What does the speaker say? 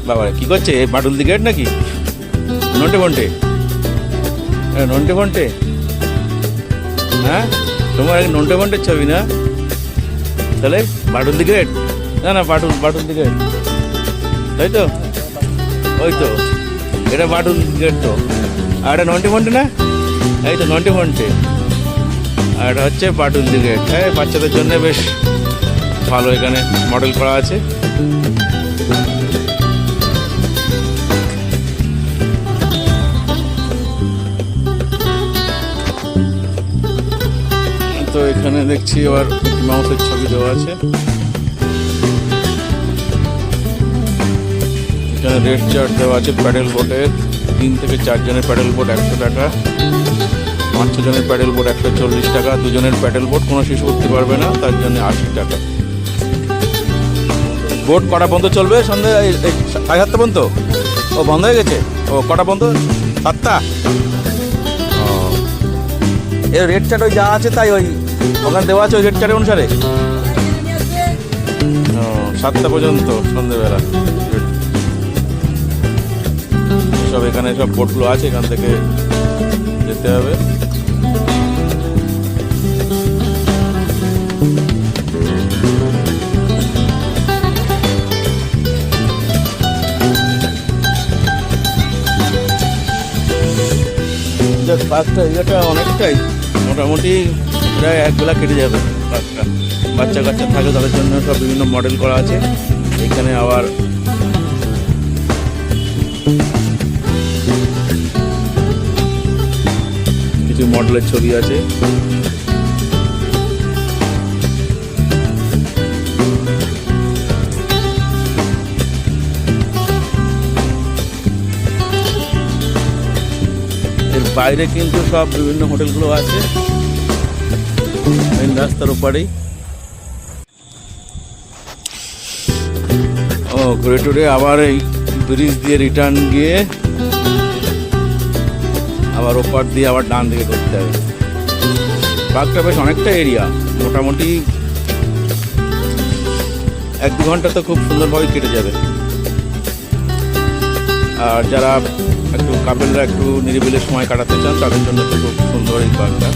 বাবা কি করছে বাটুল দি গেট নাকি নন্টে ফন্টে নন্টে ফন্টে হ্যাঁ তোমার নন্টে ফন্টের ছবি না তাহলে বাটুল দি গেট না না বাটুল দি গেট তাই তো ওই তো এটা বাটুল গেট তো আর এটা নন্টে ফন্টে না এই তো নন্টে ফন্টে আর এটা হচ্ছে বাটুল দি গেট। হ্যাঁ বাচ্চাদের জন্য বেশ ভালো এখানে মডেল করা আছে। তো এখানে দেখছি আবার মাউসের ছবি দেওয়া আছে। এখানে রেট চার্ট দেওয়া আছে প্যাডেল বোটের 3 থেকে 4 জনের প্যাডেল বোট 100 টাকা, 5-6 জনের প্যাডেল বোট 140 টাকা, 2 জনের প্যাডেল বোট কোনো শিশু উঠতে পারবে না তার জন্য 80 টাকা। বোট কটা পর্যন্ত চলবে? সন্ধ্যে 7:30 পর্যন্ত। ও বন্ধ হয়ে গেছে? ও কটা পর্যন্ত? 7টা। ও এর রেট চার্ট ওই যা আছে তাই ওই ওখানে দেওয়া আছে ওই রেট চার্টের অনুসারে। ও 7টা পর্যন্ত সন্ধ্যেবেলা সব এখানে সব বোটগুলো আছে, এখান থেকে যেতে হবে। পার্কটা এরিয়াটা অনেকটাই মোটামুটি প্রায় একবেলা কেটে যাবে পার্কটা। বাচ্চা কাচ্চা থাকে তাদের জন্য সব বিভিন্ন মডেল করা আছে। এখানে আবার কিছু মডেলের ছবি আছে। এর বাইরে কিন্তু সব বিভিন্ন হোটেলগুলো আছে মেন রাস্তার ওপারেই। ও ঘুরে টুরে আবার এই ব্রিজ দিয়ে রিটার্ন গিয়ে আবার ওপার দিয়ে আবার ডান দিকে করতে হবে। পার্কটা বেশ অনেকটা এরিয়া, মোটামুটি 1-2 ঘন্টা তো খুব সুন্দরভাবে কেটে যাবে। আর যারা একটু কাপেলরা একটু নিরিবিলি সময় কাটাতে চান তাদের জন্য খুব সুন্দর এই পার্কটা।